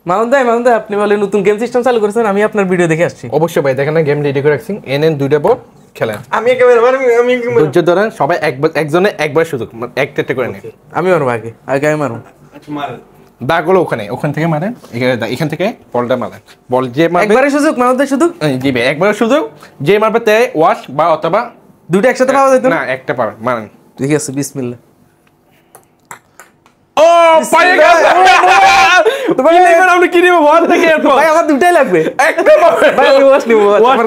মামুন ভাই আপনি বলে নতুন গেম সিস্টেম চালু করেছেন, আমি আপনার ভিডিও দেখে আসছি। অবশ্যই ভাই, দেখেন না গেম রেডি করে রাখছি, এনেন দুইটা বোর্ড খেলেন। আমি একেবারে ধৈর্য ধরেন, সবাই একজনে একবার সুযোগ, একটা করে নেন। আমি মারবো আগে আমি মারবো। দাগুলো ওখান থেকে মারেন, এখান থেকে বলটা মারেন। বল যে মারবে একবারে সুযোগ, মামুন ভাই সুযোগ জি ভাই, একবারে সুযোগ। যে মারবে তে ওয়াশ বা অথবা দুটো একসাথে পাওয়া যেত না, একটা পাবেন, মারেন। ঠিক আছে, বিসমিল্লাহ। ও পায়ে গেছে ভাই, এবার আমরা কি নিব? বল থেকে এরপর ভাই আমার দুটাই লাগবে, একটা পাবে ভাই আমি ওয়াশ নিব। ওয়াশ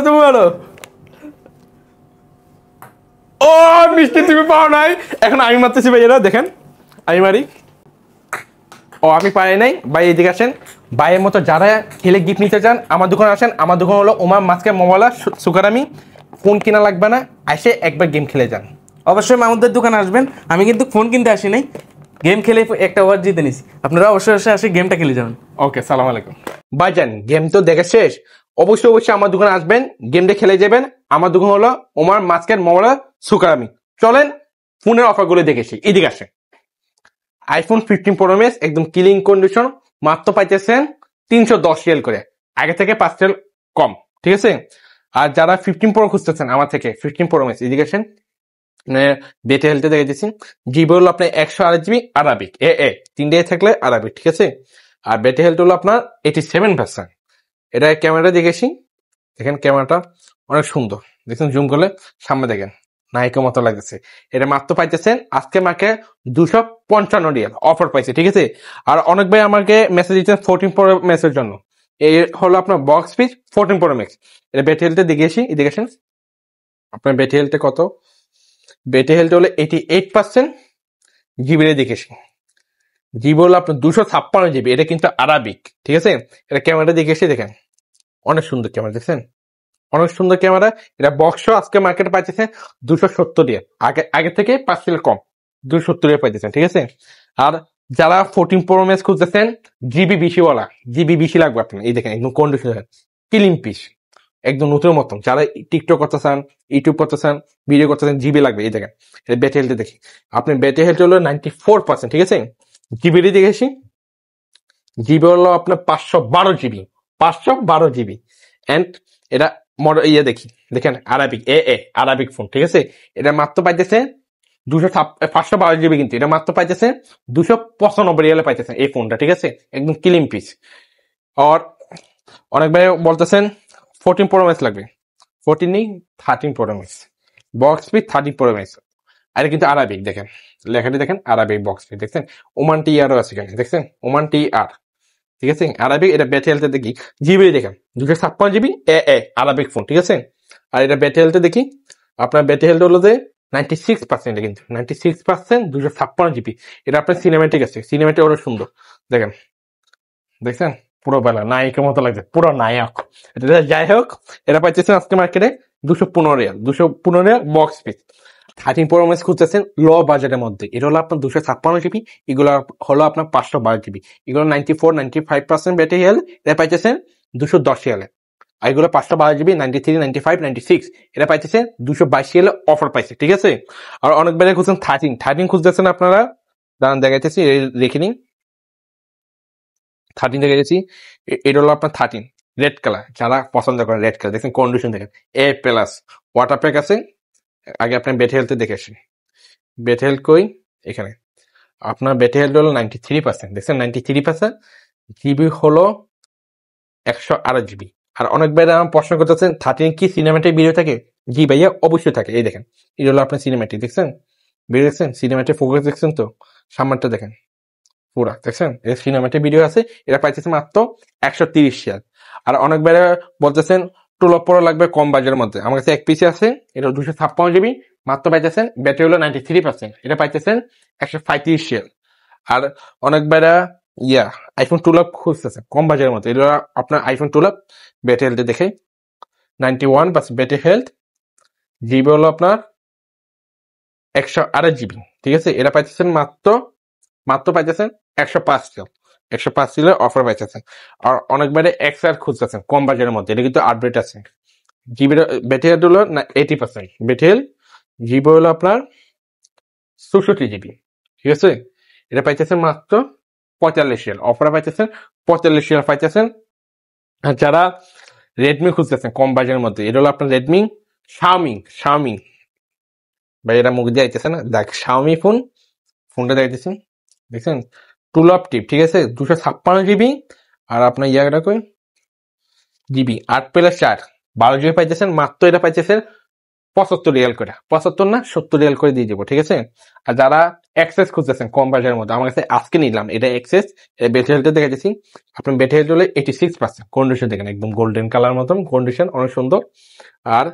তুমি বলো। ও মিষ্টি তুমি পাও নাই, এখন আমি মারতেছি ভাই, এরা দেখেন আমি মারি। ও আমি পারি নাই ভাই, এদিকে আসেন। ভাইয়ের মতো যারা খেলে গিফট নিতে চান আমার দোকানে আসেন। আমার দোকান হলো ওমা মাস্কের মোবাইলা সুকারামি। ফোন কিনা লাগবে না, এসে একবার গেম খেলে যান। অবশ্যই মামুনদের দোকানে আসবেন। আমি কিন্তু ফোন কিনতে আসি নাই, গেম খেলে একটা ওয়ার্ড জিতে নিছি। আপনারা অবশ্যই আসে গেমটা খেলে যাবেন। ওকে, সালাম আলাইকুম ভাইজান। গেম তো দেখা শেষ, অবশ্যই আমার দোকানে আসবেন, গেমটা খেলে যাবেন। আমার দোকান হলো ওমার মাস্কের মোবাইলা সুকারামি। চলেন ফোনের অফারগুলো দেখেছি, এদিকে আসেন। আইফোন 15 প্রো ম্যাক্স একদম ক্লিন কন্ডিশন, মাত্র পাইতেছেন 310 রিয়াল করে, আগে থেকে 5 রিয়াল কম, ঠিক আছে। আর যারা 15 প্রো খুঁজতেছেন আমার থেকে 15 প্রো ম্যাক্স এডুকেশন বেটে হেলতে দেখে দিচ্ছি। জিবি হলো আপনার 128 জিবি আরাবিক তিনটে থাকলে আরাবিক, ঠিক আছে। আর বেটে হেলথ হলো আপনার 87%। এটা ক্যামেরাটা দেখেছি, দেখেন ক্যামেরাটা অনেক সুন্দর, দেখছেন জুম করলে সামনে দেখেন নায়িকার মতো লাগতেছে। এটা মাত্র পাইতেছেন আজকে মাকে 255 রিয়াল অফার পাইছে, ঠিক আছে। আর অনেক ভাই আমাকে মেসেজ দিচ্ছেন 14 প্রো ম্যাক্সের জন্য। এই হলো আপনার বক্স পিস 14 প্রো ম্যাক্স। এটা ব্যাটারি হেলথে দেখেছি, দেখেছেন আপনার ব্যাটারি হেলথে কত। ব্যাটারি হেলথ হলো 88%। জিবিরে দেখেছি, জিবি হলো আপনার 256 জিবি, এটা কিন্তু আরাবিক, ঠিক আছে। এটা ক্যামেরাটা দেখেছি, দেখেন অনেক সুন্দর ক্যামেরা, দেখছেন অনেক সুন্দর ক্যামেরা। এটা বক্স আজকে মার্কেটে পাইতেছে 270 রিয়াল, আগে থেকে 5 রিয়াল কম, 270 রিয়াল পাইতেছেন, ঠিক আছে। আর যারা 14 প্রো ম্যাক্স খুঁজতেছেন জিবি বেশিওয়ালা, জিবি বেশি লাগবে আপনার, এই দেখেন একদম কন্ডিশন ক্লিন পিস, একদম নতুন মতন। যারা টিকটক করতেছেন, ইউটিউব করতেছেন, ভিডিও করতেছেন, জিবি লাগবে, এই দেখেন এটা ব্যাটারি হেলথে দেখি। আপনার ব্যাটারি হেলথ হলো 94%, ঠিক আছে। জিবিটি দেখেছি, জিবি হলো আপনার 512 জিবি, 512 জিবি। এন্ড এটা মডেল দেখি, দেখেন আরাবিক আরাবিক ফোন, ঠিক আছে। এটা মাত্র পাইতেছে 512 জিবি, কিন্তু এটা মাত্র পাইতেছে 295 রিয়ালে পাইতেছে এই ফোনটা, ঠিক আছে। একদম ক্লিন পিস। আর অনেক ভাই বলতেছেন 14 প্রো ম্যাক্স লাগবে, 14 নেই 13 pro max, box piece 13 pro max. আর কিন্তু আরাবিক, দেখেন লেখাটি দেখেন আরাবিক বক্স পিস, দেখছেন ওমান টি আরও আছে এখানে, দেখছেন ওমান টি আর, ঠিক আছে। আরাবিক এটা ব্যাটারি হেলথে দেখি, জিবি দেখেন 256 জিবি আরাবিক ফোন, ঠিক আছে। আর এটা ব্যাটারি হেলথে দেখি, আপনার ব্যাটারি হেলথ হলো যে 96%, কিন্তু 96% 256 জিবি। এটা আপনার সিনেমেটিক আছে, সিনেমেটিক ওটা সুন্দর, দেখেন দেখছেন পুরো বেলা নায়কের মতো লাগছে, পুরো নায়ক। এটা যাই হোক, এটা পাইতেছেন আজকে মার্কেটে 215 Real, 215 Real box piece. 13 pro max খুঁজতেছেন লো বাজেটের মধ্যে, এটা হলো আপনার 256 জিবি, এগুলো হলো আপনার 512 জিবি। এগুলো 94-95% ব্যাটারি হেলথ, এটা পাইতেছেন 210 রিয়ালে। আর এগুলো 512 জিবি 93, 95, 96, এটা পাইতেছে 222 রিয়ালে অফার পাইছে, ঠিক আছে। আর অনেক বেড়ে খুঁজছেন 13 খুঁজতেছেন আপনারা, দাঁড়ান দেখাইতেছি, রেখে নিন। 13 দেখাইতেছি, এটা হলো আপনার 13 রেড কালার, যারা পছন্দ করেন রেড কালার, দেখেন কন্ডিশন দেখেন প্লাস ওয়াটার প্যাক আছে। আগে আপনার ব্যাটারি হেলথে দেখে আসি, ব্যাটারি হেলথ কই, এখানে আপনার ব্যাটারি হেলথ হলো 93%, দেখছেন 93%। জিবি হলো 108 জিবি। আর অনেক ভাইরা আমার প্রশ্ন করতেছেন 13 কি সিনেমেটিক ভিডিও থাকে? জি ভাইয়া অবশ্যই থাকে, এই দেখেন এটা হলো আপনার সিনেমেটিক, দেখছেন ভিডিও, দেখছেন সিনেমেটিক ফোকাস, দেখছেন তো সামনেটা দেখেন পুরা, দেখছেন এর সিনেমেটিক ভিডিও আছে। এটা পাইতেছে মাত্র 130 রিয়াল। আর অনেক ভাইরা বলতেছেন 12 প্রো লাগবে কম বাজেটের মধ্যে, আমার কাছে এক পিসি আছে, এটা 256 জিবি, মাত্র পাইতেছেন ব্যাটারি হলো 93%, এটা পাইতেছেন 135 রিয়াল। আর অনেক ভাইরা আইফোন 12 খুঁজতেছে কম বাজেটের মধ্যে, এটা আপনার আইফোন 12 ব্যাটারি হেলথে দেখে 91% ব্যাটারি হেলথ, জিবি হলো আপনার 108 জিবি, ঠিক আছে। এটা পাইতেছেন মাত্র পাইতেছেন 105 রিয়াল, 105 রিয়ালের অফার পাইতেছেন। আর অনেক বাইরে এক্সআর খুঁজতেছেন কম বাজেটের মধ্যে, এটা কিন্তু আপডেট আছে। জিবি ব্যাটারি হেলথ হলো 80%, ব্যাটারি হেলথ, জিবি হলো আপনার 64 জিবি, ঠিক আছে। এটা পাইতেছেন মাত্র 45 রিয়াল অফারে পাইতেছেন, 45 রিয়াল পাইতেছেন। আর যারা রেডমি খুঁজতেছেন কম বাজেটের মধ্যে, এটা হলো আপনার রেডমি শাওমি ভাই, এটা মুখ দিয়ে আইতেছে না, দেখ শাওমি ফোনটা দেখতেছেন, দেখছেন টুলপ টিপ, ঠিক আছে, 256 জিবি। আর আপনার ইয়াটা কই জিবি 8+4 12 জিবি পাইতেছেন, মাত্র এটা পাইতেছেন 75 রিয়াল করে, 75 না 70 রিয়াল করে দিয়ে দেবো, ঠিক আছে। আর যারা এক্সেস খুঁজতেছেন কম বাজারের মধ্যে, আমার কাছে আজকে নিলাম এটা এক্সেস, ব্যাটারি হেলথে দেখে দিচ্ছি। আপনার ব্যাটারি হেলথ হলে 86%, কন্ডিশন দেখেন একদম গোল্ডেন কালার মতন কন্ডিশন, অনেক সুন্দর। আর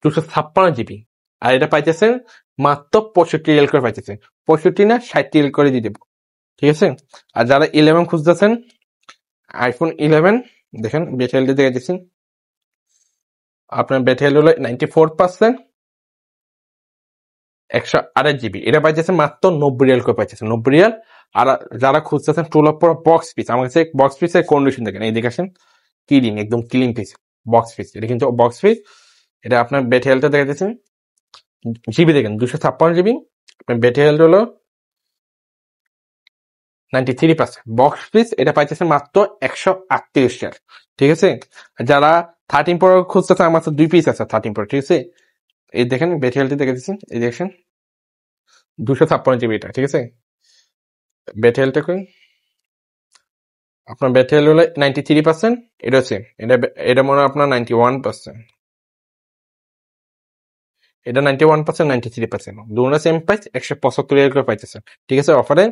256 জিবি, আর এটা পাইতেছেন মাত্র 65 রিয়াল করে পাইতেছেন, 65 না 60 রিয়াল করে দিয়ে দেবো, ঠিক আছে। আর যারা 11 খুঁজতেছেন, আইফোন 11 দেখেন ব্যাটারি হেলথে দেখে দিচ্ছি, আপনার ব্যাটারি হেলথ হলো 94%, 128 জিবি, এটা পাইতেছে মাত্র 90 রিয়াল করে পাইতেছে, 90 রিয়াল। আর যারা খুঁজতেছেন টুলপ বক্স পিস, আমার কাছে বক্স পিসের কন্ডিশন দেখেন, এই দেখে আসেন ক্লিন, একদম ক্লিন পিস বক্স পিস, এটা কিন্তু বক্স পিস। এটা আপনার ব্যাটারি হেলথে দেখে দিচ্ছেন, জিবি দেখেন 256 জিবি, আপনার ব্যাটারি হেলথ হলো 93%, বক্স পিস, এটা পাইতেছে মাত্র 138 রিয়াল, ঠিক আছে। যারা 13 প্রো খুঁজতেছে, আমার কাছে 2 পিস আছে 13 প্রো, ঠিক আছে। এই দেখেন ব্যাটারি হেলথে দেখে দিচ্ছেন, এই দেখেন 256 জিবি এটা, ঠিক আছে। ব্যাটারি হেলথটা কই, আপনার ব্যাটারি হেলথ হলো 93%, এটা হচ্ছে এটা মনে হয় আপনার 91%, এটা 91%, 93%, দুটো সেম প্রাইস, 175 রিয়াল করে পাইতেছেন, ঠিক আছে অফারে।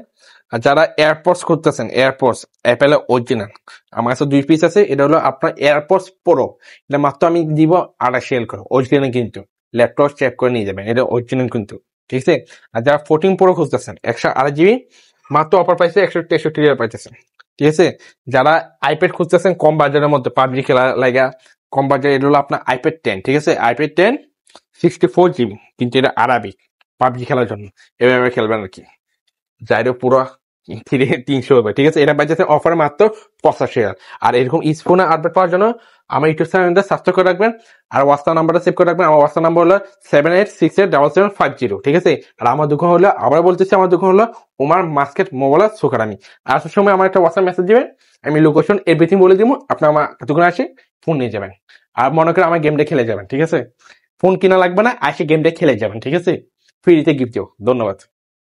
আর যারা এয়ারপডস করতেছেন, এয়ারপডস অ্যাপেলের অরিজিনাল, আমার কাছে 2 পিস আছে, এটা হলো আপনার এয়ারপডস প্রো, এটা মাত্র আমি দিব 28 রিয়াল করে, অরিজিনাল কিন্তু, ল্যাপটপ চেক করে নিয়ে যাবেন, এটা অরিজিনাল কিন্তু, ঠিক আছে। আর যারা 14 প্রো খুঁজতেছেন 128 জিবি, মাত্র অফার পাইছে 163 রিয়াল পাইতেছেন, ঠিক আছে। যারা আইপ্যাড খুঁজতেছেন কম বাজারের মধ্যে পাবজি খেলা লাগা কম বাজারে, এটা হলো আপনার আইপ্যাড 10, ঠিক আছে, আইপ্যাড 10 64 জিবি, কিন্তু এটা আরাবিক, পাবজি খেলার জন্য এভাবে খেলবেন আর কি, যাইরো পুরো 300 হবে, ঠিক আছে। এটা পাইতেছে অফারে মাত্র 85 রিয়াল। আর এরকম স্ফোনে আপডেট পাওয়ার জন্য আমার ইউটিউব চ্যানেলটা সাবস্ক্রাইব করে রাখবেন, আর হোয়াটসঅ্যাপ নাম্বারটা সেভ করে রাখবেন। আমার হোয়াটসঅ্যাপ নাম্বার হলো 7868777750, ঠিক আছে। আর আমার দোকান হলো, আবার বলতেছি, আমার দোকান হলো ওমার মার্কেট মোবাইল সুকারামি। আসার সময় আমার একটা হোয়াটসঅ্যাপ মেসেজ দিবেন, আমি লোকেশন এভরিথিং বলে দিব, আপনি আমার দোকানে আসে ফোন নিয়ে যাবেন। আর মনে করেন আমার গেমটা খেলে যাবেন, ঠিক আছে, ফোন কিনা লাগবে না, আসে গেমটা খেলে যাবেন, ঠিক আছে, ফ্রিতে গিফট দিও। ধন্যবাদ।